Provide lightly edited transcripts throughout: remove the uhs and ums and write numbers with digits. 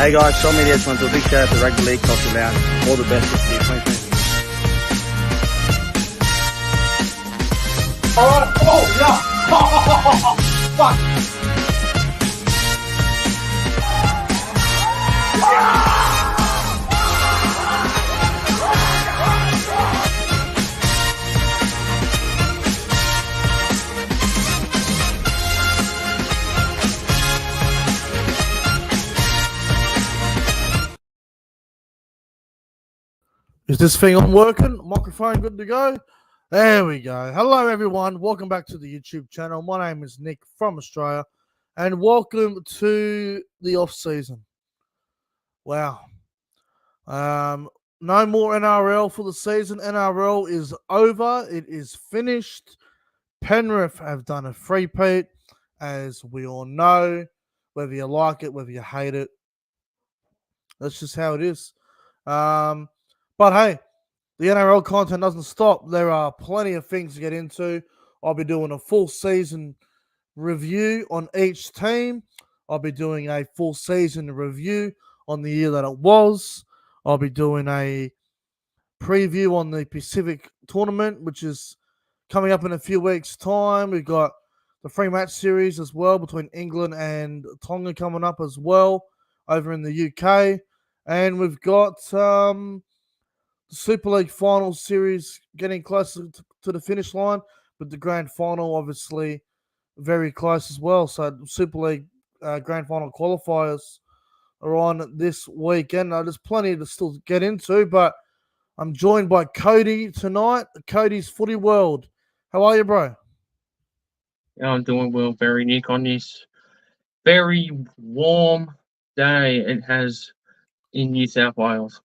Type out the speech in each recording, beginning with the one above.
Hey guys, Sean Media just want to do a big shout out to Rugby League Culture Lounge. All the best this year, 2020. Alright, oh yeah! Fuck! Is this thing on working? Microphone good to go? There we go. Hello, everyone. Welcome back to the YouTube channel. My name is Nick from Australia, and welcome to the off season. Wow. No more NRL for the season. NRL is over. It is finished. Penrith have done a three-peat, as we all know. Whether you like it, whether you hate it, that's just how it is. But hey, the NRL content doesn't stop. There are plenty of things to get into. I'll be doing a full season review on each team. I'll be doing a full season review on the year that it was. I'll be doing a preview on the Pacific tournament, which is coming up in a few weeks' time. We've got the three match series as well between England and Tonga coming up as well over in the UK. And we've got the Super League final series getting closer to the finish line, but the grand final obviously very close as well. So Super League grand final qualifiers are on this weekend. Now, there's plenty to still get into, but I'm joined by Cody tonight. Cody's Footy World. How are you, bro? Yeah, I'm doing well, very Nick, on this very warm day it has in New South Wales.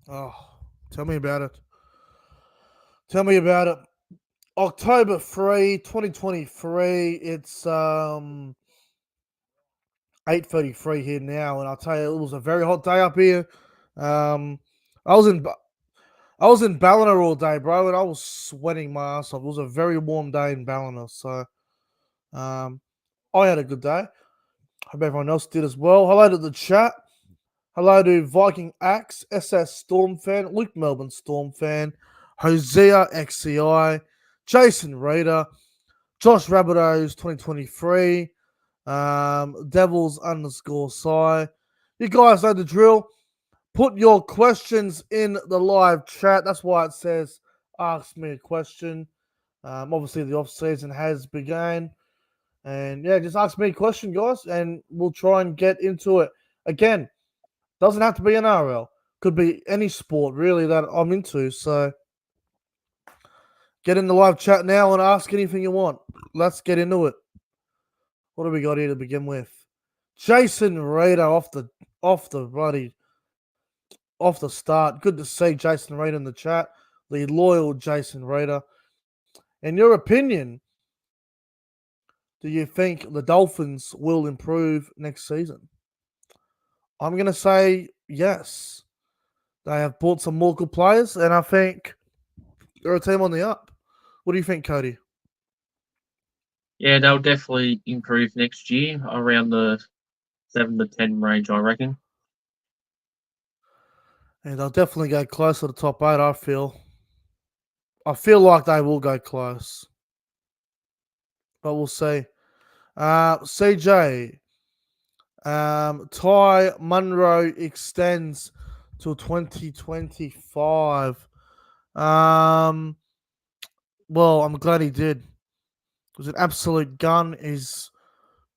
Oh, tell me about it. Tell me about it. October 3, 2023. It's 8:33 here now, and I'll tell you, it was a very hot day up here. I was in Ballina all day, bro, and I was sweating my ass off. It was a very warm day in Ballina, so I had a good day. Hope everyone else did as well. Hello to the chat. Hello to Viking Axe, SS Storm fan, Luke Melbourne Storm fan, Hosea XCI, Jason Reader, Josh Rabbitohs 2023, Devils _Psy. You guys know the drill. Put your questions in the live chat. That's why it says ask me a question. Obviously, the off season has begun. And yeah, just ask me a question, guys, and we'll try and get into it. Again, doesn't have to be an RL. Could be any sport, really, that I'm into. So get in the live chat now and ask anything you want. Let's get into it. What do we got here to begin with? Jason Reader off the start. Good to see Jason Reader in the chat. The loyal Jason Reader. In your opinion, do you think the Dolphins will improve next season? I'm going to say yes. They have bought some more good players, and I think they're a team on the up. What do you think, Cody? Yeah, they'll definitely improve next year, around the 7 to 10 range, I reckon. And they'll definitely go close to the top 8, I feel. I feel like they will go close. But we'll see. CJ, Ty Monro extends till 2025. Well, I'm glad he did. It was an absolute gun. He's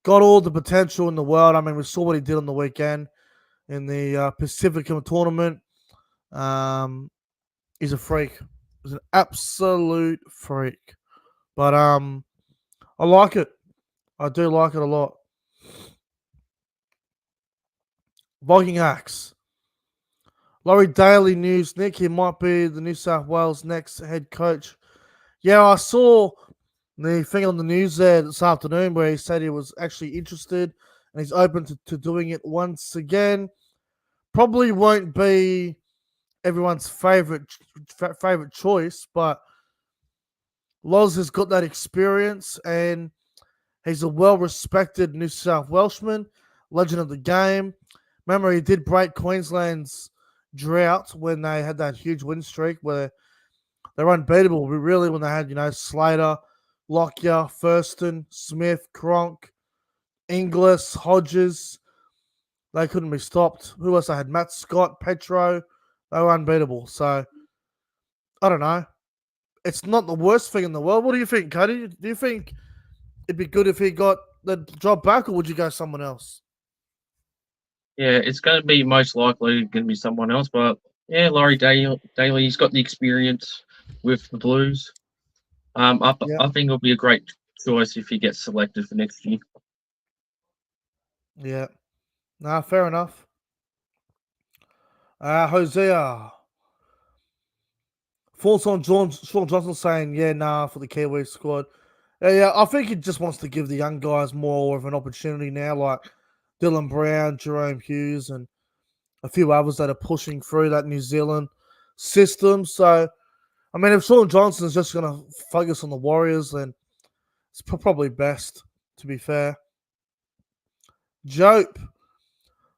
got all the potential in the world. I mean, we saw what he did on the weekend in the Pacificum tournament. He's a freak. He's an absolute freak. But I like it. I do like it a lot. Viking Axe. Laurie Daily News. Nick, he might be the New South Wales next head coach. Yeah, I saw the thing on the news there this afternoon where he said he was actually interested and he's open to doing it once again. Probably won't be everyone's favorite choice, but Loz has got that experience and he's a well-respected New South Welshman, legend of the game. Remember, he did break Queensland's drought when they had that huge win streak where they were unbeatable. Really, when they had, Slater, Lockyer, Thurston, Smith, Cronk, Inglis, Hodges, they couldn't be stopped. Who else they had? Matt Scott, Petro. They were unbeatable. So, I don't know. It's not the worst thing in the world. What do you think, Cody? Do you think it'd be good if he got the job back, or would you go someone else? Yeah, it's going to be most likely going to be someone else, but yeah, Laurie Daly, he's got the experience with the Blues. Yeah. I think it'll be a great choice if he gets selected for next year. Yeah. Nah, fair enough. Hosea. Thoughts on Sean Johnson saying, yeah, nah, for the Kiwi squad. Yeah, I think he just wants to give the young guys more of an opportunity now, like Dylan Brown, Jerome Hughes, and a few others that are pushing through that New Zealand system. So, I mean, if Sean Johnson's just going to focus on the Warriors, then it's probably best, to be fair. Jope.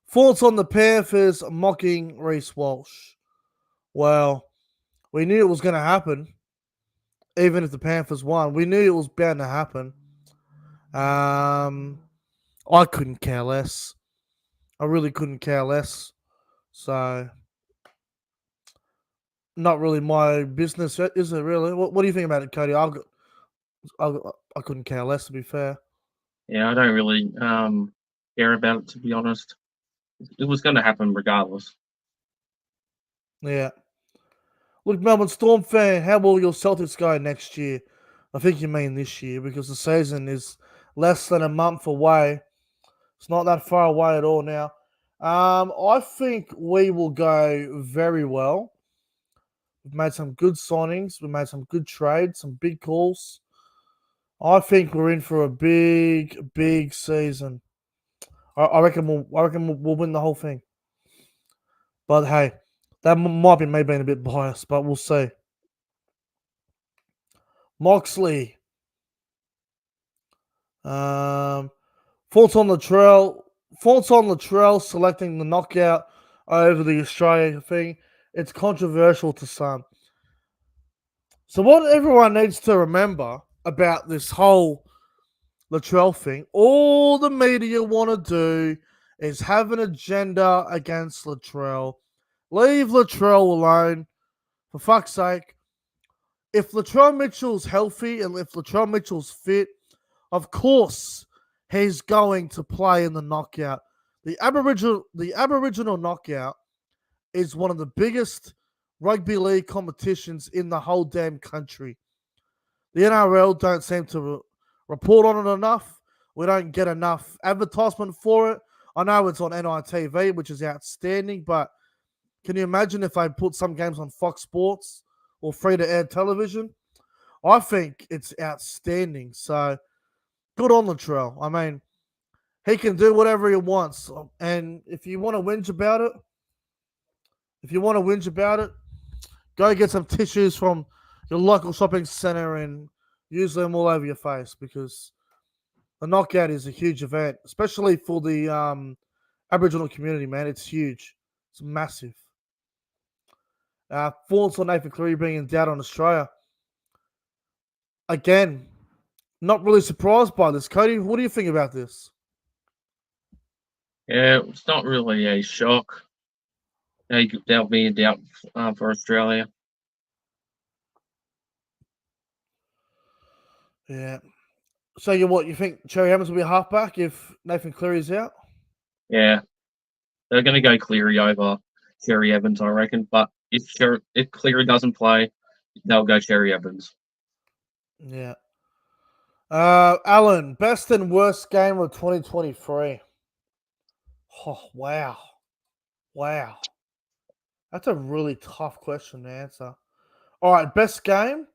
Thoughts on the Panthers mocking Reece Walsh? Well, we knew it was going to happen, even if the Panthers won. We knew it was bound to happen. I couldn't care less. I really couldn't care less. So, not really my business, is it really? What do you think about it, Cody? I couldn't care less, to be fair. Yeah, I don't really care about it, to be honest. It was going to happen regardless. Yeah. Look, Melbourne Storm fan, how will your Celtics go next year? I think you mean this year because the season is less than a month away. It's not that far away at all now. I think we will go very well. We've made some good signings. We've made some good trades, some big calls. I think we're in for a big, big season. I reckon we'll win the whole thing. But hey, that might be me being a bit biased, but we'll see. Moxley. Thoughts on Latrell selecting the knockout over the Australia thing. It's controversial to some. So what everyone needs to remember about this whole Latrell thing, all the media want to do is have an agenda against Latrell. Leave Latrell alone. For fuck's sake. If Latrell Mitchell's healthy and if Latrell Mitchell's fit, of course he's going to play in the knockout. The Aboriginal knockout is one of the biggest rugby league competitions in the whole damn country. The NRL don't seem to report on it enough. We don't get enough advertisement for it. I know it's on NITV, which is outstanding, but can you imagine if they put some games on Fox Sports or free-to-air television? I think it's outstanding. So, good on Latrell. I mean, he can do whatever he wants. And if you want to whinge about it, go get some tissues from your local shopping center and use them all over your face because the knockout is a huge event, especially for the Aboriginal community, man. It's huge. It's massive. Thoughts on Nathan Cleary being in doubt on Australia. Again, not really surprised by this. Cody, what do you think about this? Yeah, it's not really a shock. They'll be in doubt for Australia. Yeah. So you think Cherry Evans will be a halfback if Nathan Cleary's out? Yeah, they're going to go Cleary over Cherry Evans, I reckon. But if Cleary doesn't play, they'll go Cherry Evans. Yeah. Allan, best and worst game of 2023. Oh, wow. That's a really tough question to answer. All right, best game.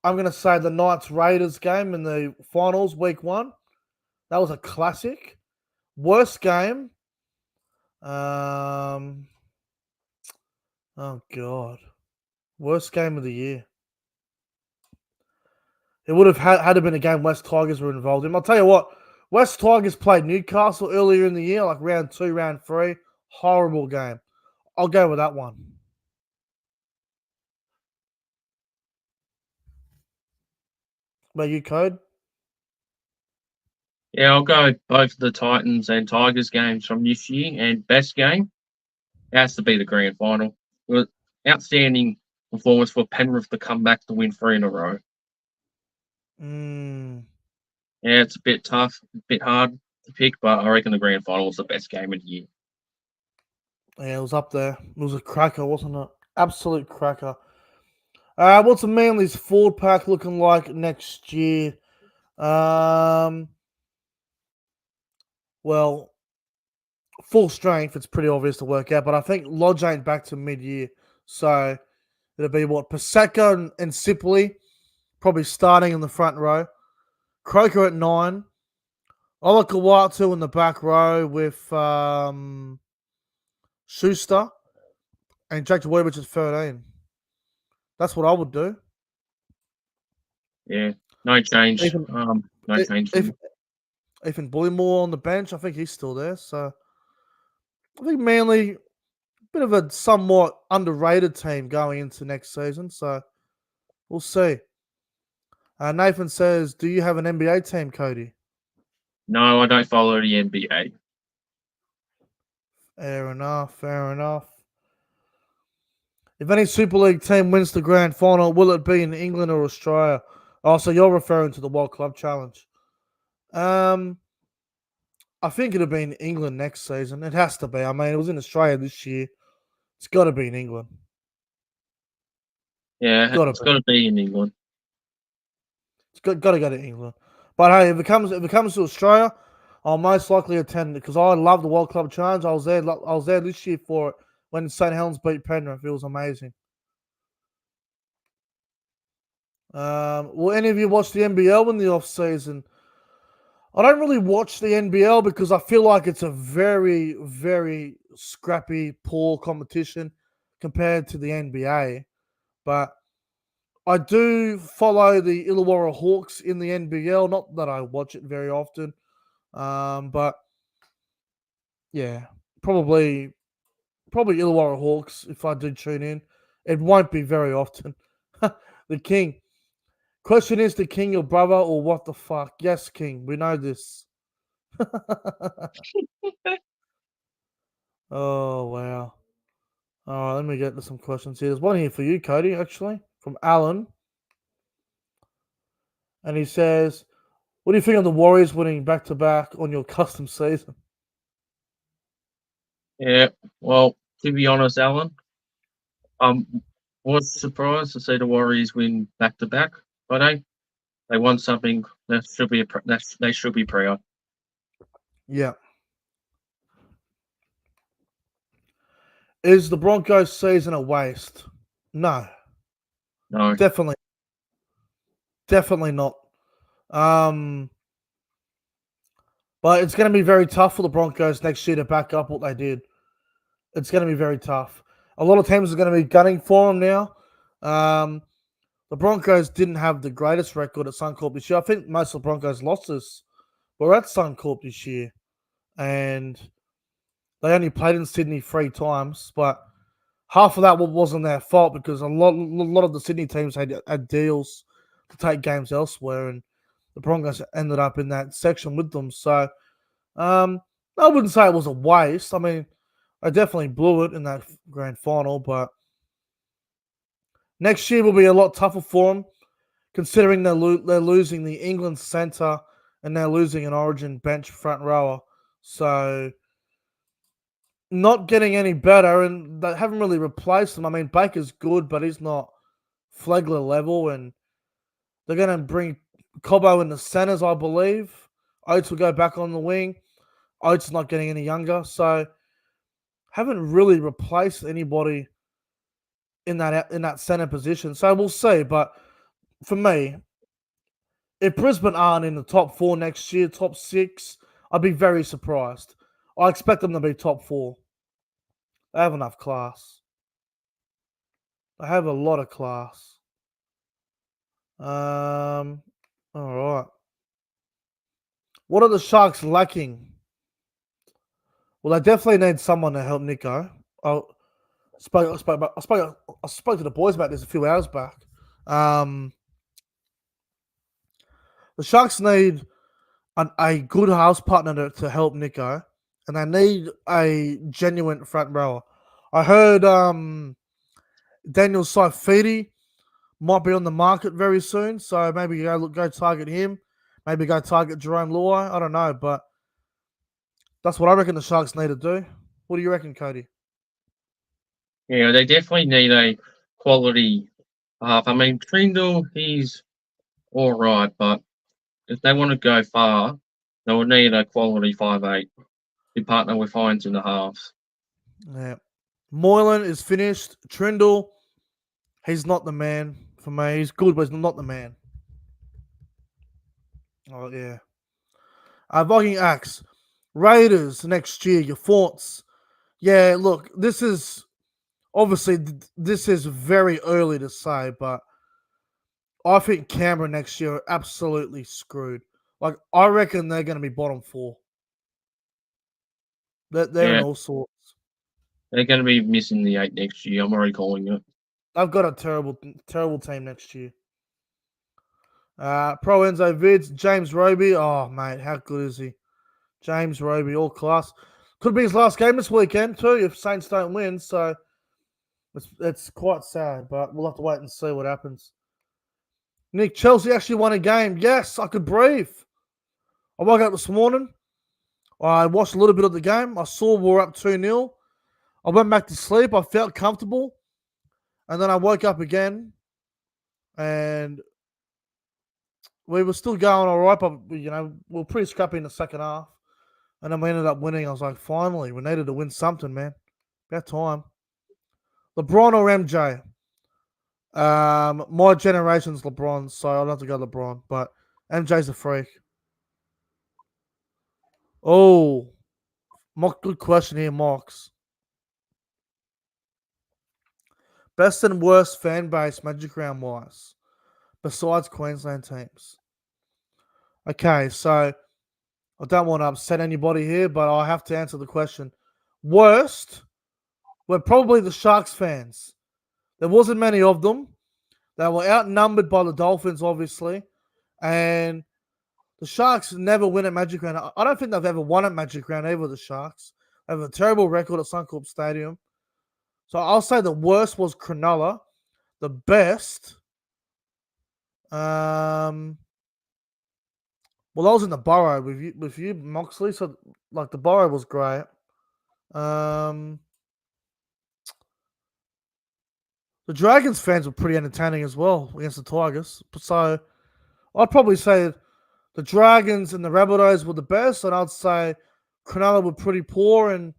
I'm going to say the Knights Raiders game in the finals, week 1. That was a classic. Worst game. Oh, God. Worst game of the year. It would have had to been a game West Tigers were involved in. I'll tell you what. West Tigers played Newcastle earlier in the year, like round 2, round 3. Horrible game. I'll go with that one. About you, Code? Yeah, I'll go with both the Titans and Tigers games from this year, and best game has to be the grand final. It was outstanding performance for Penrith to come back to win 3 in a row. Yeah, it's a bit tough, a bit hard to pick, but I reckon the grand final was the best game of the year. Yeah, it was up there. It was a cracker, wasn't it? Absolute cracker. What's the Manly's forward pack looking like next year? Well, full strength, it's pretty obvious to work out, but I think Lodge ain't back to mid-year. So it'll be what? Paseka and Sipley probably starting in the front row. Croker at 9. Olakawatu in the back row with Schuster and Jake Dewovich at 13. That's what I would do. Yeah, no change. Even, no change. Ethan Bullymore on the bench, I think he's still there. So I think Manly, bit of a somewhat underrated team going into next season. So we'll see. Nathan says, do you have an NBA team, Cody? No, I don't follow the NBA. Fair enough. If any Super League team wins the grand final, will it be in England or Australia? Oh, so you're referring to the World Club Challenge. I think it'll be in England next season. It has to be. I mean, it was in Australia this year. It's got to be in England. Yeah, it's got to be in England. It's got to go to England. But hey, if it comes to Australia, I'll most likely attend it because I love the World Club Challenge. I was there this year for it when St. Helens beat Penrith. It was amazing. Will any of you watch the NBL in the off season? I don't really watch the NBL because I feel like it's a very, very scrappy, poor competition compared to the NBA. But I do follow the Illawarra Hawks in the NBL. Not that I watch it very often. But yeah, probably Illawarra Hawks if I do tune in. It won't be very often. The King. Question is the King your brother or what the fuck? Yes, King. We know this. Oh, wow. All right, let me get to some questions here. There's one here for you, Cody, actually, from Allan. And he says, what do you think of the Warriors winning back-to-back on your custom season? Yeah, well, to be honest, Alan, was surprised to see the Warriors win back to back, but hey, they won something that should be they should be proud. Yeah. Is the Broncos season a waste? No. No, Definitely not. But it's going to be very tough for the Broncos next year to back up what they did. It's going to be very tough. A lot of teams are going to be gunning for them now. The Broncos didn't have the greatest record at Suncorp this year. I think most of the Broncos' losses were at Suncorp this year. And they only played in Sydney 3 times. But half of that wasn't their fault because a lot of the Sydney teams had deals to take games elsewhere. And the Broncos ended up in that section with them. So I wouldn't say it was a waste. I mean, I definitely blew it in that grand final, but next year will be a lot tougher for them, considering they're losing the England centre and they're losing an Origin bench front rower. So not getting any better, and they haven't really replaced them. I mean, Baker's good, but he's not Flegler level, and they're going to bring Cobbo in the centres, I believe. Oates will go back on the wing. Oates is not getting any younger, so haven't really replaced anybody in that center position. So we'll see. But for me, if Brisbane aren't in the top 4 next year, top 6, I'd be very surprised. I expect them to be top 4. They have enough class. They have a lot of class. All right. What are the Sharks lacking? Well, they definitely need someone to help Nico. I spoke to the boys about this a few hours back. The Sharks need a good house partner to help Nico, and they need a genuine front rower. I heard Daniel Saifidi might be on the market very soon, so maybe go target him. Maybe go target Jerome Luai. I don't know, but that's what I reckon the Sharks need to do. What do you reckon, Cody? Yeah, they definitely need a quality half. I mean, Trindle, he's all right, but if they want to go far, they will need a quality 5'8" to partner with Hines in the halves. Yeah. Moylan is finished. Trindle, he's not the man for me. He's good, but he's not the man. Oh, yeah. Viking Axe. Raiders next year, your thoughts? Yeah, look, this is very early to say, but I think Canberra next year are absolutely screwed. Like, I reckon they're going to be bottom 4. They're in all sorts. They're going to be missing the 8 next year. I'm already calling it. I've got a terrible team next year. Pro Enzo Vids, James Roby. Oh, mate, how good is he? James Roby, all class. Could be his last game this weekend too if Saints don't win. So it's quite sad, but we'll have to wait and see what happens. Nick, Chelsea actually won a game. Yes, I could breathe. I woke up this morning. I watched a little bit of the game. I saw we were up 2-0. I went back to sleep. I felt comfortable. And then I woke up again. And we were still going all right, but, we were pretty scrappy in the second half. And then we ended up winning. I was like, finally, we needed to win something, man. About time. LeBron or MJ? My generation's LeBron, so I'll have to go LeBron. But MJ's a freak. Oh, good question here, Mox. Best and worst fan base Magic Round wise, besides Queensland teams. Okay, so I don't want to upset anybody here, but I have to answer the question. Worst, we're probably the Sharks fans. There wasn't many of them. They were outnumbered by the Dolphins, obviously. And the Sharks never win at Magic Round. I don't think they've ever won at Magic Round either, the Sharks. They have a terrible record at Suncorp Stadium. So I'll say the worst was Cronulla. The best, well, I was in the Borough with you, Moxley. So like the Borough was great. The Dragons fans were pretty entertaining as well against the Tigers. So I'd probably say the Dragons and the Rabbitohs were the best, and I'd say Cronulla were pretty poor, and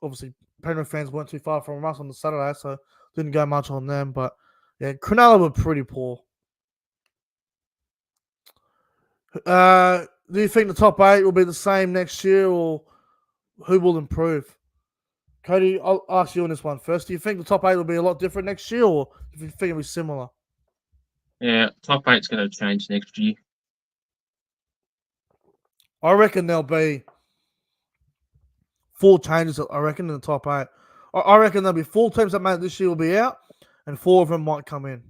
obviously Penrith fans weren't too far from us on the Saturday, so didn't go much on them. But yeah, Cronulla were pretty poor. Do you think the top 8 will be the same next year, or who will improve? Cody, I'll ask you on this one first. Do you think the top 8 will be a lot different next year, or do you think it'll be similar? Yeah, top 8's going to change next year. I reckon there'll be 4 changes, I reckon, in the top 8. I reckon there'll be 4 teams that made this year will be out, and 4 of them might come in.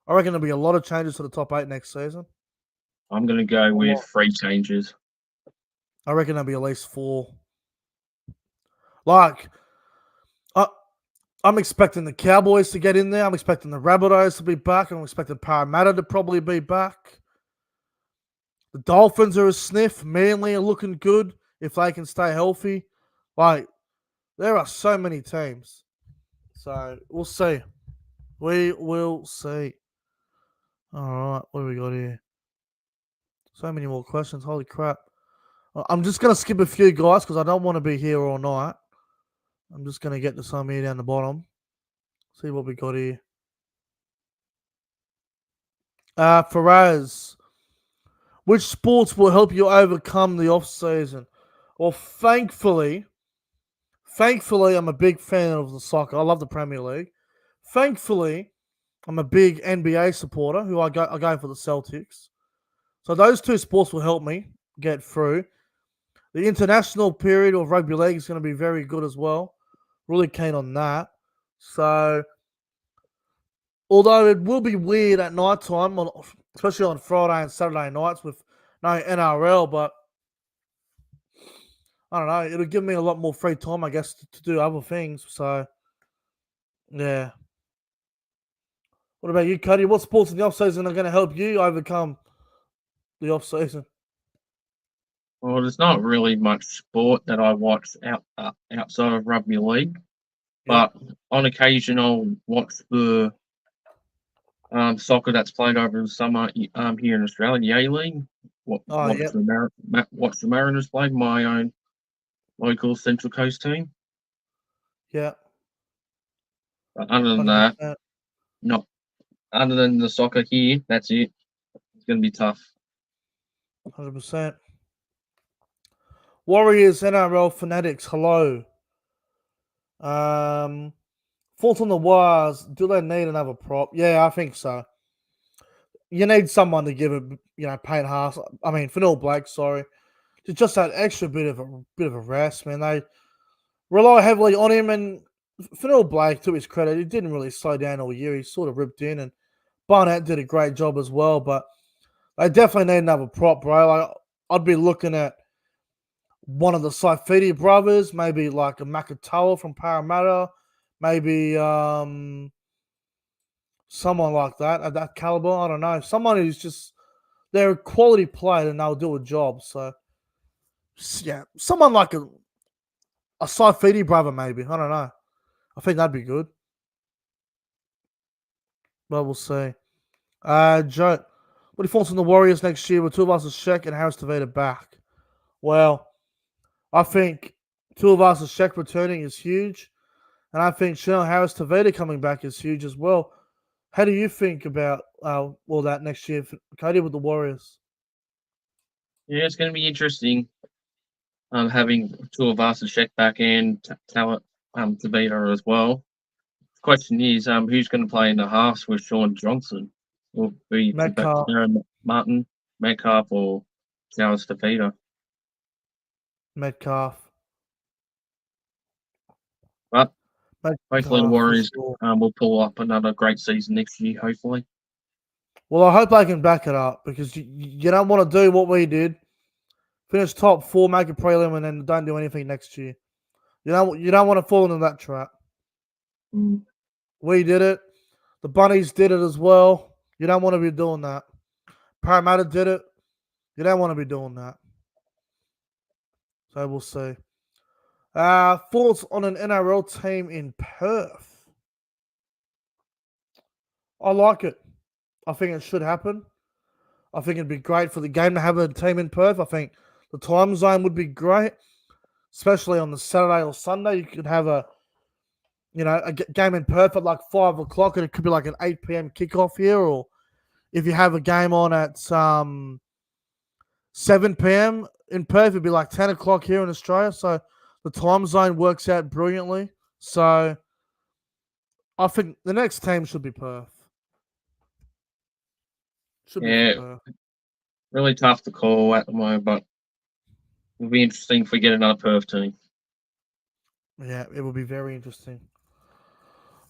I reckon there'll be a lot of changes to the top 8 next season. I'm going to go with 3 changes. I reckon there'll be at least 4. Like, I'm expecting the Cowboys to get in there. I'm expecting the Rabbitohs to be back. I'm expecting Parramatta to probably be back. The Dolphins are a sniff. Manly are looking good if they can stay healthy. Like, there are so many teams. So, we'll see. We will see. All right, what do we got here? So many more questions. Holy crap. I'm just going to skip a few guys because I don't want to be here all night. I'm just going to get to some here down the bottom. See what we got here. Faraz. Which sports will help you overcome the off-season? Well, thankfully, I'm a big fan of the soccer. I love the Premier League. Thankfully, I'm a big NBA supporter who I go for the Celtics. So those two sports will help me get through. The international period of rugby league is going to be very good as well. Really keen on that. So, although it will be weird at night time, especially on Friday and Saturday nights with no NRL, but I don't know, it'll give me a lot more free time, I guess, to do other things. So, yeah. What about you, Cody? What sports in the off-season are going to help you overcome the off-season? Well, there's not really much sport that I watch outside of rugby league, but on occasion I'll watch the soccer that's played over the summer here in Australia, the A League. Watch the Mariners play, my own local Central Coast team. Yeah. But other than 100%. that, not other than the soccer here, that's it. It's going to be tough. 100%. Warriors NRL fanatics, hello. Thoughts on the Wires? Do they need another prop? Yeah, I think so. You need someone to give it, Payne Haas. I mean, Fanil Blake. Sorry, just that extra bit of a rest, man. They rely heavily on him, and Fanil Blake, to his credit, he didn't really slow down all year. He sort of ripped in, and Barnett did a great job as well. But they definitely need another prop, bro. Like, I'd be looking at one of the Saifidi brothers, maybe like a Makatoa from Parramatta, maybe someone like that at that caliber. I don't know. Someone who's just they're a quality player and they'll do a job. So yeah, someone like a Saifidi brother, maybe. I don't know. I think that'd be good. But we'll see. Joe, what do you thoughts on the Warriors next year with Tuivasa-Sheck and Harris Tavita back? Well, I think Tuivasa-Sheck returning is huge. And I think Chanel Harris Tavita coming back is huge as well. How do you think about all that next year, Cody, with the Warriors? Yeah, it's going to be interesting having Tuivasa-Sheck back and Talent Tavita as well. The question is, who's going to play in the halves with Sean Johnson? Will be Metcalf. Martin, Metcalf, or Charles Tavita? Metcalf. But hopefully the Warriors sure. will pull up another great season next year, hopefully. Well, I hope they can back it up because you don't want to do what we did. Finish top 4, make a prelim, and then don't do anything next year. You don't want to fall into that trap. We did it. The Bunnies did it as well. You don't want to be doing that. Parramatta did it. You don't want to be doing that. So we'll see. Thoughts on an NRL team in Perth? I like it. I think it should happen. I think it'd be great for the game to have a team in Perth. I think the time zone would be great, especially on the Saturday or Sunday. You could have a game in Perth at like 5 o'clock, and it could be like an 8 p.m. kickoff here. Or if you have a game on at 7 p.m. in Perth, it'd be like 10 o'clock here in Australia. So the time zone works out brilliantly. So I think the next team should be Perth. Really tough to call at the moment, but it'll be interesting if we get another Perth team. Yeah, it will be very interesting.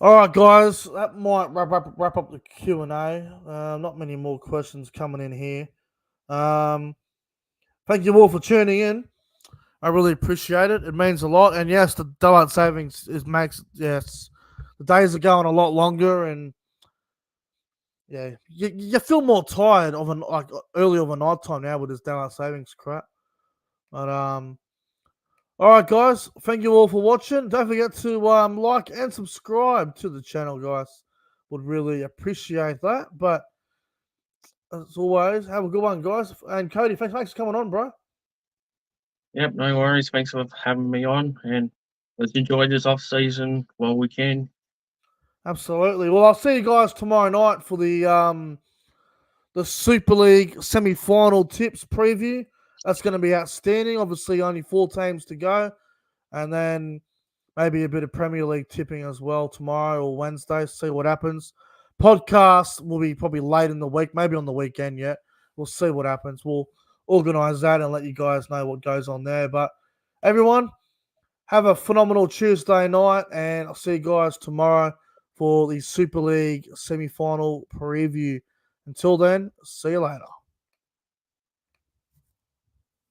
All right, guys, that might wrap up the Q&A. Not many more questions coming in here. Thank you all for tuning in. I really appreciate it. It means a lot. And yes, the daylight savings the days are going a lot longer, and yeah, you feel more tired of early overnight time now with this daylight savings crap. But all right, guys, thank you all for watching. Don't forget to like and subscribe to the channel, guys. Would really appreciate that. But as always, have a good one, guys. And Cody, thanks for coming on, bro. Yep, no worries. Thanks for having me on, and let's enjoy this off season while we can. Absolutely. Well, I'll see you guys tomorrow night for the Super League semi-final tips preview. That's going to be outstanding. Obviously, only 4 teams to go, and then maybe a bit of Premier League tipping as well tomorrow or Wednesday. See what happens. Podcast will be probably late in the week, maybe on the weekend yet. We'll see what happens. We'll organise that and let you guys know what goes on there. But everyone, have a phenomenal Tuesday night, and I'll see you guys tomorrow for the Super League semi-final preview. Until then, see you later.